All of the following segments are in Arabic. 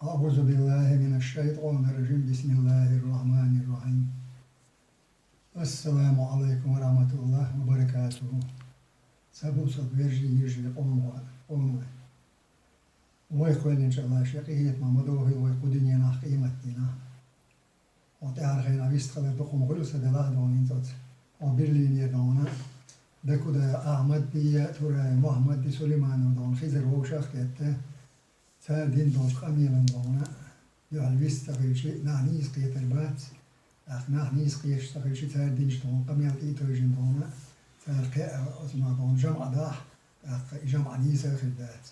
أعوذ بالله من الشيطان الرجيم بسم الله الرحمن الرحيم السلام عليكم ورحمة الله وبركاته سبو صد ويرجي يرجي قوم ويقول إن شاء الله شقيت ما مدوه ويقودني ناح قيمتنا وتعرفين عبيست خلال بقوم غلوس دلاه دونين توت وبرلين يدونا دكودا أحمد بي تورا محمد بي سليمان ودون خيزر ووشاخ كيته سادين دون قميلا دونا يعلبيست تغيشي نعنيس قيت البات نعنيس قيش تغيشي سادين دون قميلا تيتوجين دونا سارقاء أسمع دون جمع داح جمع نيسا خلبات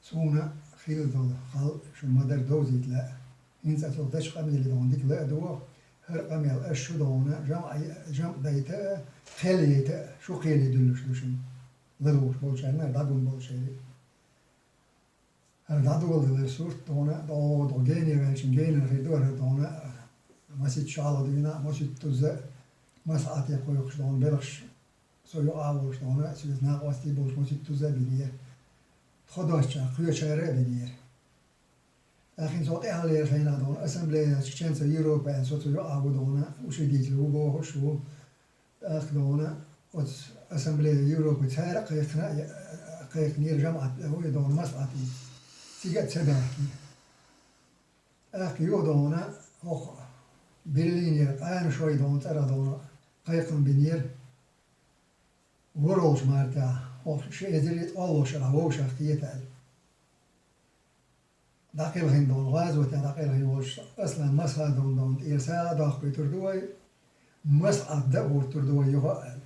سونا خيل دول خل شو مدر دوزيت لا إنسا تلتش قميل دون ديك لا دو هر قميل أشو دونا جمع دايتا خليتا شو خيلي دلوش دوشن لدوش بولشانا دابون بولشانا هر دادول دل سورت دونا دو جيني ويشن جيني ريدور دونا مسيت شالو دينا مسيت توزا مسعات يقويوش دون بلش سويو آولش دونا سويز ناقوستي بولش مسيت توزا بينير خداش چا خوی چهره بینیر. اخین صوت اهلی خیلی دون اسمبلی چند یوروپ ان صوت جو آبو دونه وش دیت لو با شو اخ دونه ات اسمبلی یوروپ تهر قیق نیر جماعت هو دون مسعتی سیگت سباکی اخ یو دونه هو برلینیر آن شوی دون ترى دونه قیق بینیر وروش مرتا شيء دريت الله شرع ووش اختيتال داقي الغين دون غاز وتداقي الغين وش اصلا مسها دون إرسال داق بتردوي مسعى دور تردوي يغال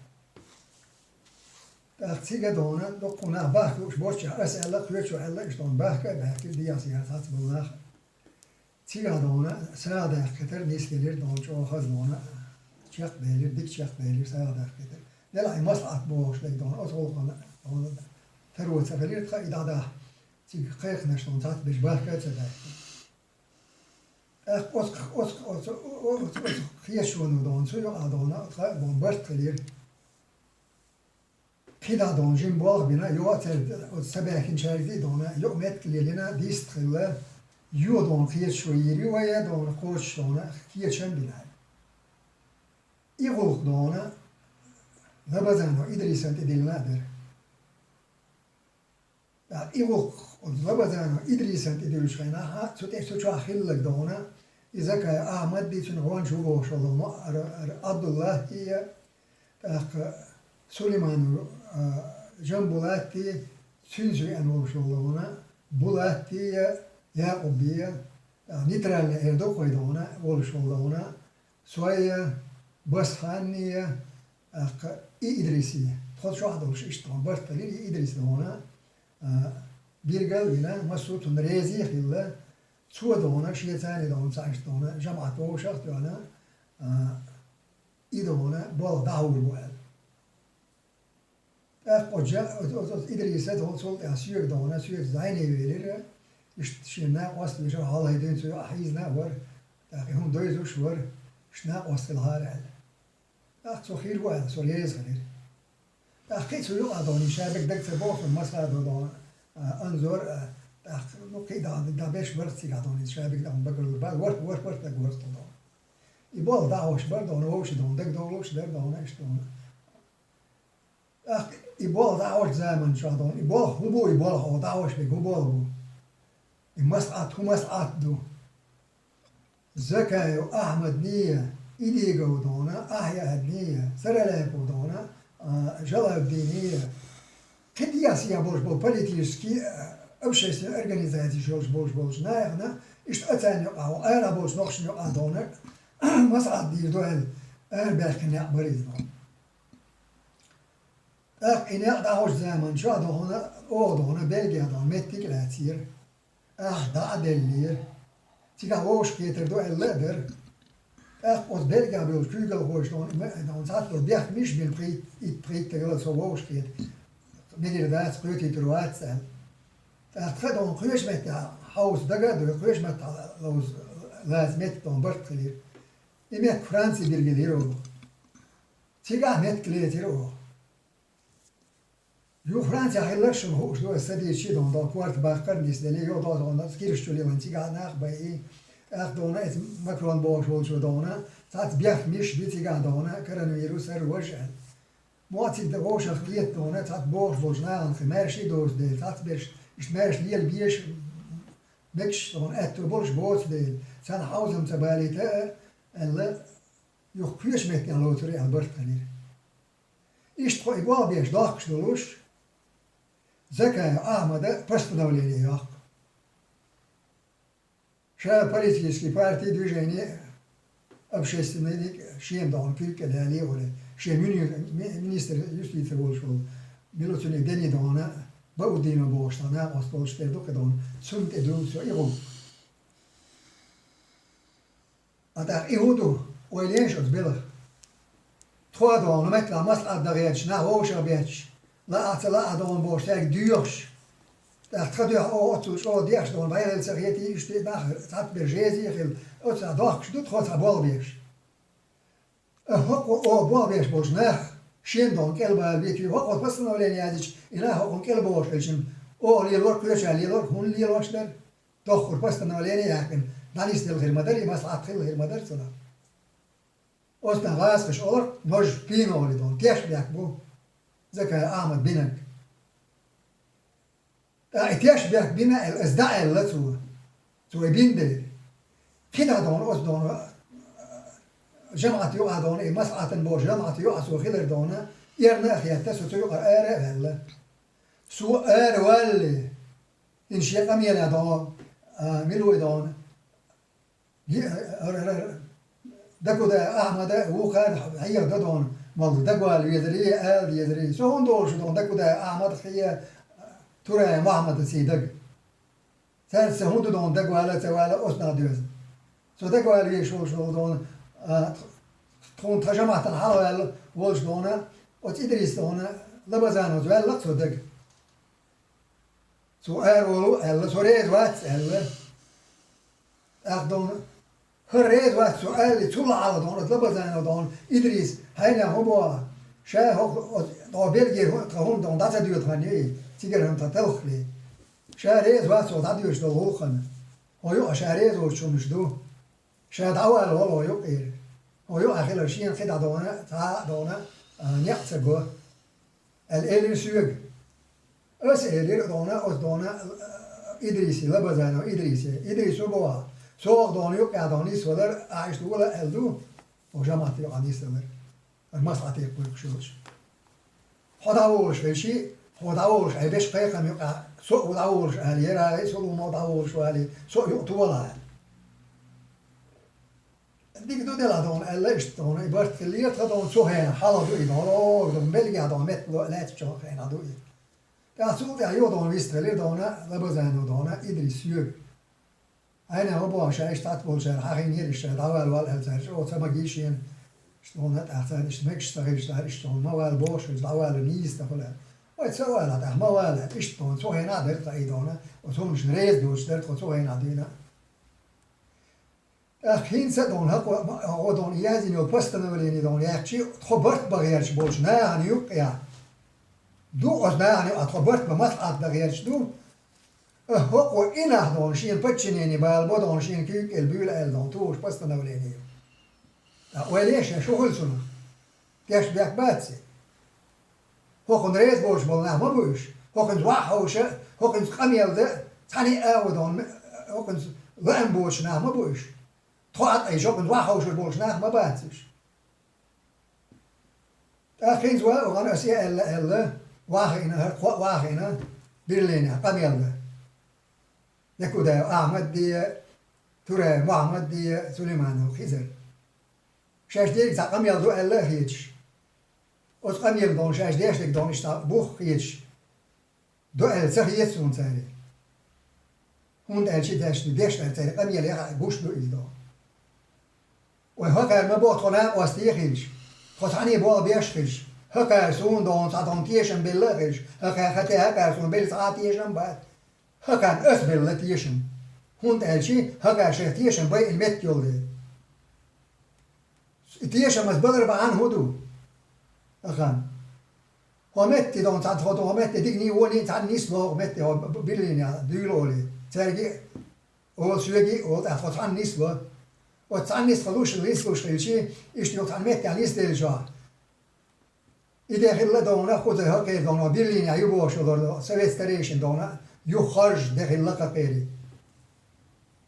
تاقتيجا دونا دقنا باك وش بوش أسألك وش وحلا إيش دون باك دياسي هات بالله تيجا دونا ساعة كتر نيس كلير دون شو خز دونا شق بيلير ديك شق بيلير ساعة كتر لا مسعى بوش لك دون أطول قنا تروت سفلير تخا إدادا تيجي قيق نشتون تات بجباه كاتسدا أوس خيشون دون سويو أدونا تخا بومبرت كلير كيدا دون جيم بوغ بينا يو تر سباكين شارزي دونا يو مت كليرنا ديست خلا يو دون خيشو يري ويا دون خوش دونا خيشن بينا يغلق دونا نبزانو إدريسنت إدلنادر إيوك ونبذانو إدريسنت إدلوش خينا ها سوتي شو أخيلك دونا إذا كان أحمد دي سنغوان شو بوش الله عبد الله هي سليمان جنبولاتي سنزوي أنوش الله بولاتي يعقوبية نترال إردو قيدونا ولش الله سوية بس خانية إدريسية خد شو هذا إيش طبعا برتلي إدريس دونا بيرجع بينا مسوت نريزي خلا شو دونا شيء ثاني دونا ساعش دونا جماعة وشخص دونا إدونا بول داور بول أجا إدريس هذا صوت أسير دونا سير زيني ويلر شينا قاست بيشوا حال هيدين سو أحيزنا ور هم دويزو شور شنا قاست الهار سو خير بول سو ليز خير كيف سويو أدوني شابك دك سبوق في المسألة دونا أنظر نقي دا بيش برتي أدوني شابك دون بقول البال ورت دك ورت دونا يبال دعوش بر دونا وش دون دك دولوش در دونا إيش دونا يبال دعوش زمن شو دون يبال هو دعوش بيجو بال المسألة هو مسألة دو زكايو أحمد نية إيديجو دونا أحيا هدنية سرلاكو دونا جلال الدينية كديا سيا بول بوليتيسكي أو شيء أورجانيزاتي شوش بولش نايخنا إيش أتاني أو أنا بولش نقش نقع دونا مسعد دير دوال بالك نعبريز دون إني أقدعوش زمان شو دونا أو دونا بلغيا دون متك لاتير دا دلير تيجا ووش كيتر دوال لدر Os Belgier wil Kügel hoort dan zat er dicht mis bin preet tegen zo woos keet. Meneer dat spreekt het rood zijn. Dat gaat dan kruis met de huis daga de kruis met los laat met dan bord geleer. Die met Fransie België. Tiga met kleed hier. جو فرانسا حيلش هو شو استدي شيء دون دا كوارت باقر نيس دلي يو دا دون كيرش تولي لانتي قاعد ناخ باي اخ دونا اس ماكرون بوش وول شو دونا ساعات بيخ مش بيتي قاعد دونا كرن فيروس سر وجه مواتي دا وش خليت دونا ساعات بوش وجنا ان مارشي دوز دي ساعات بيش اش مارش ليل بيش مكش دون اتو بولش بوت دي سان حوزم تبالي تا الا يو كيش مت ان لوتري البرت كنير ايش تخو يبوا بيش داخش دولوش زكاة أحمد постановление ياق شا политический партии движение общественный шем даун кюк элали оле шем министр юстиции болшол милоцуник дени даuna баудино боштана остолште докедон цунт эдусо иго ата иуду ойлеш отбела тхуа даун метла масла дагеч на воша беч لا أطلع دون باشتر دیوش در خدای آتوش دیوش دون باید سریعتی اشتی نخ ساعت برجزی خیل آتوش داخش دو خواست بال بیش حق بال بیش باش نخ شین دون کل باید بیکی حق پس نولینی ازش اینا حق کل باش کلشیم لیلور کلش لیلور هون لیلورش در داخل پس نولینی یکن دانیست دل خیر مداری بس عاد خیل خیر مدار سنا آستن غاسش آور نوش پین آوری دون تیش بیک بو زكاة أحمد بينك اتياش بيك بينا الازداء اللي تو بين دي كده دون أس دون جمعة يوقع دون مسعة بوش جمعة يوقع سو خير دون يرنا خياتا سو يوقع آره ولا سو آره ولا إن شيء قميلة دون ملوي دون دكو ده أحمد هو خير هي دون مال دقوال يدري آل يدري سو هون دور شو دون دقو ده أحمد خيه ترى محمد سيدق ثالث هون دون دقوال توال أسنا دوز سو دقوال يشو شو دون تكون تجمعت الحلوة والش دونا وتدريس دونا لبزانو زوال لا تصدق سو أرولو ألا سوريز وات ألا أخدون هريز وات سؤال تطلع على دون لبزانو دون إدريس هينا هو شا هو طابيل تهون دون داتا ديوت هني تيجر هم تتلخلي شا ريز وات سو داديوش دو هوخن هو يو شا ريز وشو مش دو شا داوال هو يو قير هو يو أخير شيء خد دونا تا دونا نيحتجو الإيلين سوق أس إيلين دونا أس دونا إدريسي لبزانو إدريسو بوا سوق دونيو كادوني سولر عايش دولا ألدو وجماعتي عندي سولر المصلحة يقول كشوش خداوش فيشي خداوش عيبش قيقم يقع سوق خداوش عليه راي سوق ما خداوش عليه سوق يقطولا ديك دو دلا دون ألاش دون يبرت كلية دون سوهين حالا دو يدون أو دون بلغي دون مت لا تشوف هنا دو يا سوق يا يو دون ويسترلي دون لبزانو دون إدريس يوب أنا هو بوا شايش تطبول شر حقين يرش داول والهزار أو تبغيشين شلون هتحتاج اشتمكش تغير شلون ما وال بوش داول نيست فلان ويتسوى لا ما ولا اشتون سوهين عدر تعيدونا وسومش ريز دوش درت سوهين عدينا أخين سدون هو دون يازين وبستنا وليني دون يحكي تخبرت بغيرش بولش نا يعني يقيا دو أصلا يعني أتخبرت بمسعد بغيرش دو هو إنه دون شين بتشيني بالبو دون شين كيك البيول ال دون توش بستنا وليني وليش شو هو سنة تيش بيك باتسي هو كن ريز بولش بولنا ما بوش هو كن زواح هوش هو كن قميل ذا ثاني أو دون هو كن لأن بولش ما بوش تقعد أي شغل واحد وش البولش ناخ ما باتش. أخين زوا وأنا أسيء إلا واحد برلينا قميل ده. يكو ده أحمد دي ترى محمد دي سليمان وخزر. شاش ديك زا قميل دو إلا هيتش. أس قميل دون شاش ديش ديك دون إشتا بوخ هيتش. دو إلا سخيت سون ساري. هون ألشي ديش ساري قميل يا بوش دو إلدا. وهكذا ما بوطنا واستيخيش خطعني بوا بيشخيش هكذا سون دون ساعتهم تيشن باللغيش هكذا سون بيل ساعات تيشن بعد هكذا أس بالله تيشن هون تالشي هكذا شيخ تيشن باي المت يولي تيشن مس بدر بعن هدو هكذا Hometti don tat foto hometti digni woni tan nislo hometti bilinia dyloli. Sergi o sügi o ta fotan nislo. O tan nislo lush ilchi iş yok tan metti anis delja. İde hilla dona kutu hakir dona bilinia yubo şolordo Soviet Station dona yuharj de hilla kaperi.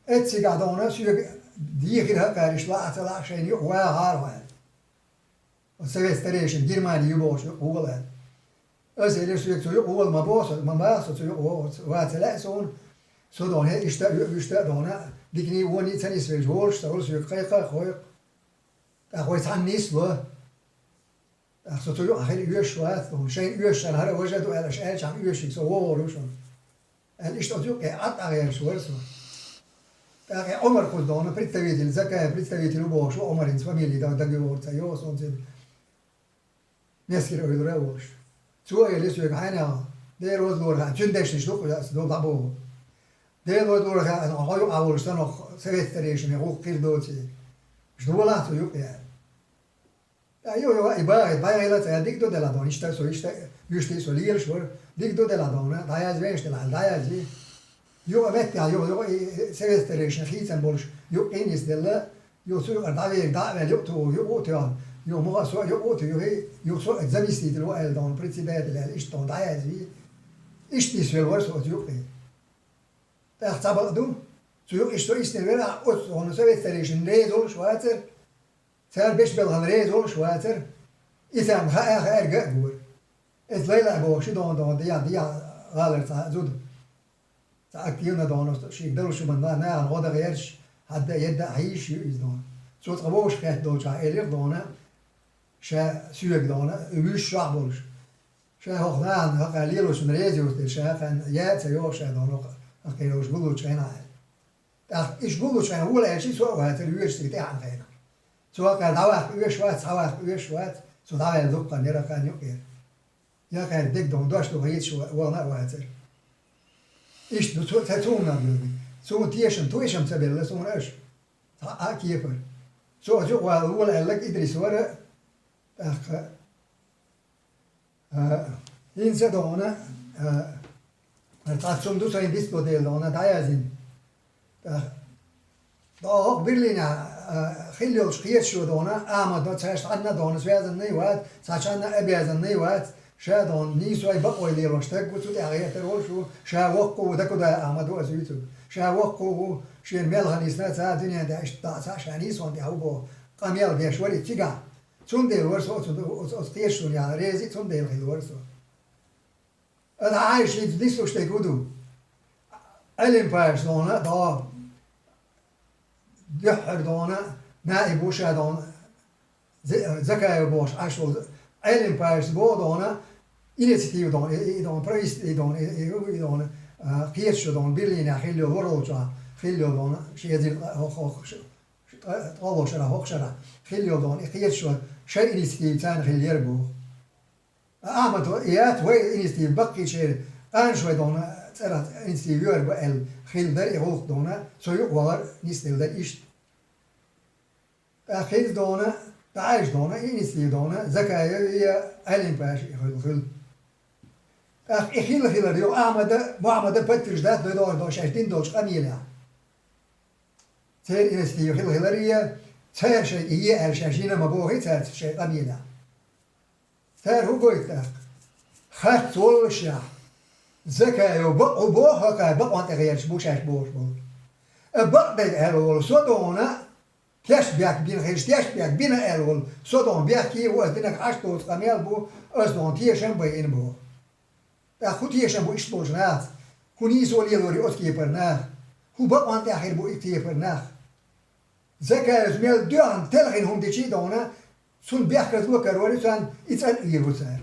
Etsiga dona sügi diğer hakir şla atala şeyni yok ve har. Soviet Station Germany yubo şolordo. Özellikle sürekli çocuk olma mama çocuk o vatela son don işte dona dikni woni tenis ve jorge da sürekli kayka koy koy tannis lo çocuk ahir üyeş var don şey üyeşler her hoca do el çam üyeşik so oluşun el işte çocuk at ağır sorusu da Omar kudona представитель zakaya представитель boş Omar'ın familiyada da görüyorsa yo son neskir öyle olmuş Çoğu sürekli hayna değer doğru tündeşmiş yok ya do babo değer doğru hayır avulstan o sevesтерişine o kirdoçi işte bu lafı yok ya yo ibaret dikto de la don işte güçlü soliyer şu dikto de la don dayaz veşte la dayaz yo evet ya yo sevesтерişine hiten boluş yok en istelle yo sürekli da yok to yok o Yo moga so yo oto yo so examisti lo el don principe de iş don dayazi iş disvel var so yok da tabadum so yok işte vera onu sevesтерişin rezol şuatır ser 5 belhan rezol şuatır İsem ha gur es leyla bo şu don ya galer ta zud ta aktivna don şey delu şu banda ne an oda gayr hatta yedda hiç yüz don so taboş kat doca elir dona شا سوق دانا ويش شعب بولش شا هخنان هقليلوش من ريزيوت شا كان يات يوش دانا هقيلوش بولوش هنا إيش بولوش هنا ولا شيء سوى هات الويش تيجي عن هنا سوى كان دواء ويش وات سو دواء ذوق نيرا كان يقير يا كان ديك دون دوش لو هيت شو وانا واتر إيش دو تتونا بيوبي سو تويشم تبلا سو ناش كيفر سو جو ولا لك إدريس ورا inse dona tatsum du sein dispo del dona dayazin da birlina khilyo shqiyet shu dona ama da tsash anna dona swazan nei wat sachana abiyazan nei wat shadon ni soy baqoy li roshtak gutu da ayat roshu shawaqu da kuda amadu azuitu shawaqu shin melhan isna sa dunya da ishta sa shani son da hubo qamyal bi shwari tiga Zundel var så os tiersun ya rezi zundel var så. Ad aish it disso ste gudu. Elen pars dona da dihar dona naib bosh dona zakay bosh ashol elen pars bo dona initiativ dona preist dona kiersu dona birlina khilyo vorolcha khilyo dona shezil hochshara khilyo dona kiersu شيء إنستيف تان خلير بو أحمد إيات وين إنستيف بقي شيء أنا شوي دونا ترى إنستيف يورب الخيل در يغلق دونا سوي وار نستيف در إيش أخيل دونا تعيش دونا إنستيف دونا زكايا هي علم باش يخل أخيل ديو أحمد بترش ده دوش عشتين دوش قميلة تير إنستيف خيل هي تر شيء هي الشاشينة ما بوه تر شيء قبيلة تر هو قلت خط وشة زكاة وبوه هكا بقى أنت غيرش بوش بوش بقى ده الأول صدقنا تشبيك بين خيش تشبيك بين الأول صدقنا بيحكي هو أدينك عشتوت قميل بو أصلاً تيشن بين بو أخو تيشن بو إيش بوش ناس هني سولي لوري أسكي برناه هو بقى أنت آخر بو إكتي برناه زكاة ميل دوان تلقين هم دشي دونا سون بيحكي وكر وري سان إتسان يروسر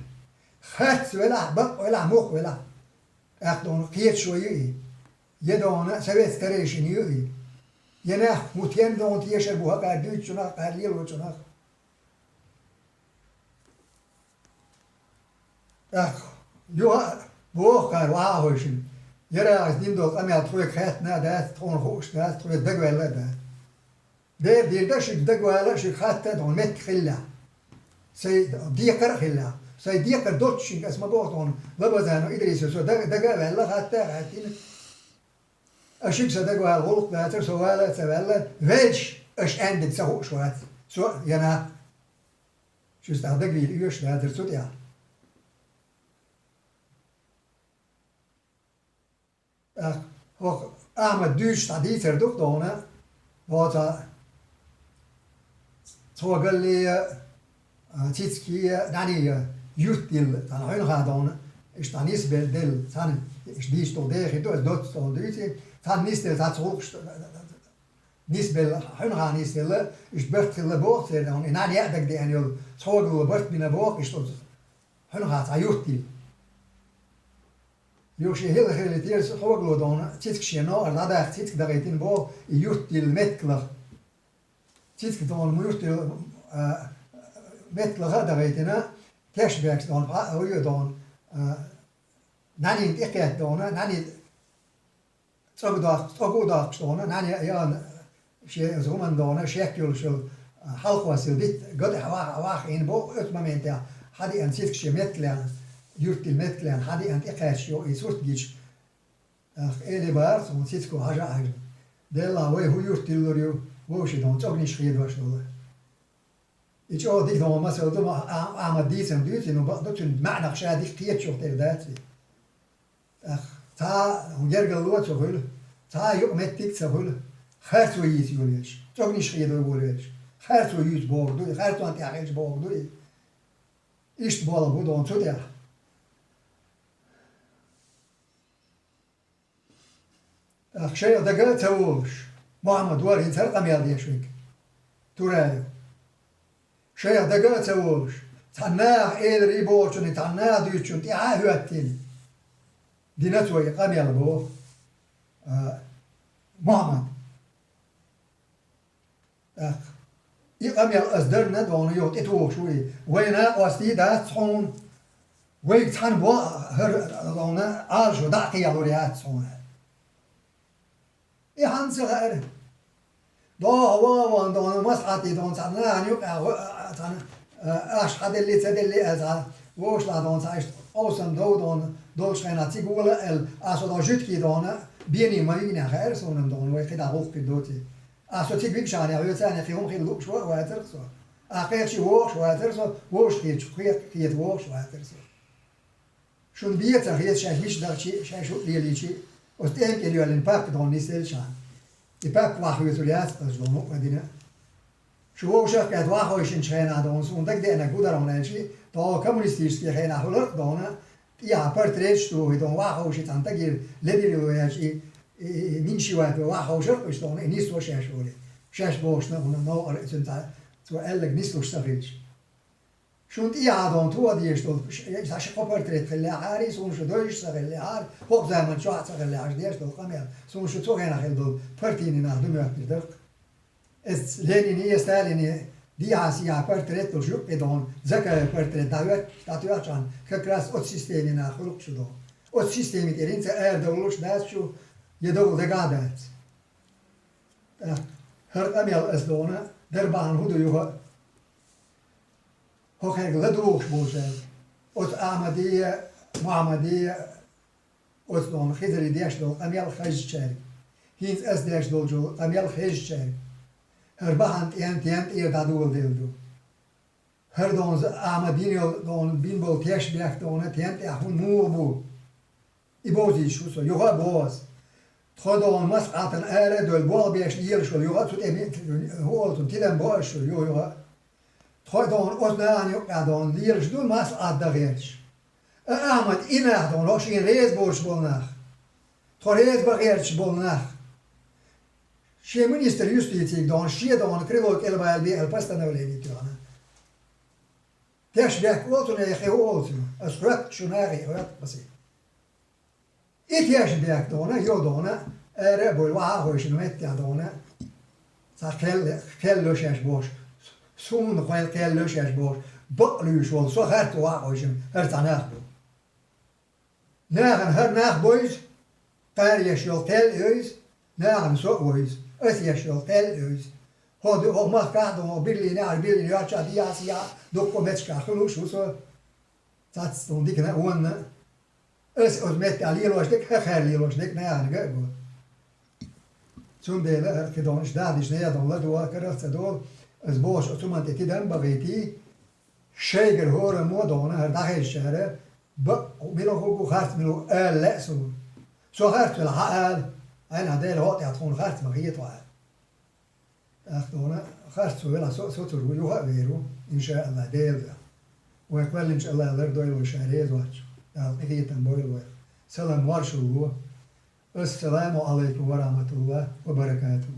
خات ولا بق ولا مخ ولا أخدون قيت شوية يدونا سويت تريشين يوي ينا متين دون تيشر بوها قادوت شنا قاليل وشنا أخ يوها بوه كار واهوشين يرى عزيم دول أمي أطوي خات نادات تون خوش ناس توي دقوة ده دير دشك دقوة شك خاتة دون مت خلا سي ديكر خلا Zij dikker dotsching als maar bochten. We zijn iedereen zo dat gaan wel gaat daar in. Als je dat wel hoort later zo wel het wel welch als eindigt zo hoog zwart. Zo ja na. Dus daar dat weer uur later zo ja. Hoog aan duur staat dit er toch dan hè. Wat zo geleden Titski nani jutil dan hun gaat dan is dan is wel del dan is die sto der dat sto dit dan is dat hoog nisbel hun gaan is del is bert de boord dan in nani dat die annual zo bert binnen boord is tot hun gaat jutil Josh heel gerelateerd zo hoog dan Titski nou en dat Titski daar in boord jutil metler Titski dan moet met lagada weten, cashbacks dan, hoe je dan, nani in echt dan, nani terugdag staan, nani ja, je zo man dan, schekjul zo, half was dit, god wacht in boven het moment ja, had hij een zitje metlen, jurtil metlen, had hij een echt zo iets soort iets, elevaar, zo'n zitje haja, della hoe jurtil door je, hoe je dan toch niet schreeuwt was dan. Ich auch dich noch mal so am diesem Düsen und das sind معنى شادي كتير شو ترداتي تا ويرجع لوت سهول تا يوم متك سهول خير سويس يوليش تغنيش خير يوليش خير سويس بوردو خير تو أنت عايش بوردو إيش بالا بودون سوديا شيء دقات سووش محمد وارد سرقم يالدي شويك تورايو شيء دقات سووش تناه إيل ريبوشون تناه ديوشون تيها هواتين دي نتوي قام يالبو محمد يقام يال أصدرنا دون يوت إتوه شوي وينا أستي دا تصون ويك تحن بوا هر دونا آل شو داقي يالوريات تصون يحن سغير دا هوا وان دون مسعتي دون تنا هنيوك تنا أشهد اللي تدلي أزا وش لا دون سايش أوسن دون dolschreiner Zigole also da jutki dona bieni marina her so nem don we khida hoch pidoti also tigwik shani ayo tsani khum khil lu shwa water so akhir shi woch water so woch khit khit woch water so schon biet jetzt shahish da chi shahish li chi und dem kelio al park don nisel shan i park wa hu zulias as don madina شو شاف قد واحد وشين شينا دون سون دك دي أنا قدر أمنا شيء تا كمونيستيش كي خينا خلق دونا يا برتريش تو هيدون واحد وشين تنتقل لدي لو شيء مين شيء واحد واحد وشرق وش دونا نيس وشاش ولي شاش بوشنا هنا نو أرسنت تو قالك نيس وشتغلش شو أنت يا دون تو ديش تو إيش برتريت خلي عاري سون شو دويش خلي عار فوق زمان شو خلي عار ديش تو قميل سون شو تو هنا خلي دول برتيني نخدم يحتاج Es Lenini Stalini diasia portretto ju pedon zaka portret davet tatuacan că cras o sistemi na khuluq shudo o sistemi terin se dawlush nas shu yedo de gadat her amel asdona derban hudu yuha ho khayg ladruh bojan o amadiya muhammadiya o don khidri diash do amel khaj chari hins as diash do jo amel khaj chari her bahand ent dadul dildu. Her don amadinio don binbol teşbek don ent ahun mubu. İbozi şu so yoga boz. Thodon mas atan ere döl bol beş yıl şu yoga tut emin holtun tiden boş şu yoga. Thodon osnan yok adon yıl şu mas adda gerç. Ahmet inah don roşin rez boş bolnach. Torez bagherç bolnach. Și minister justiției, don și don krilo elba elbi el постановление тяна. Теж як оту не хеолцю, а скрат чунари от паси. І теж як дона, йо дона, ере бой ва хош нумет я дона. Sa kello шеш бош. Сун хвел kello шеш бош. Баклу шол со харт ва хош хер танах. Nagen her nach boys. Daar je shol tel eus. Nagen so boys. Ötjesjól telőz, hogy magkádom a birlini ár birlini acsa diászia, dokkometska hulus huszol. تاتستون ديكنا وانا اس أزمت عليه لوش ديك خير لي لوش ديك نيان جابو چون دیل که دانش دادش نه دانلا دوا کرد دول از باش اتومات تیدن بغیتی شیگر هور مو دانه هر داخل شهره با میلو کو خرط میلو ال سو خرط ولا حال انا دیل هات يعطون خرط بغیت و اخذونا خرط ولا سو ترو يو غيرو ان شاء الله دیل ويكمل ان شاء الله غير دويل شهريه زواج بغيت بويل سلام وارشو السلام عليكم ورحمة الله وبركاته.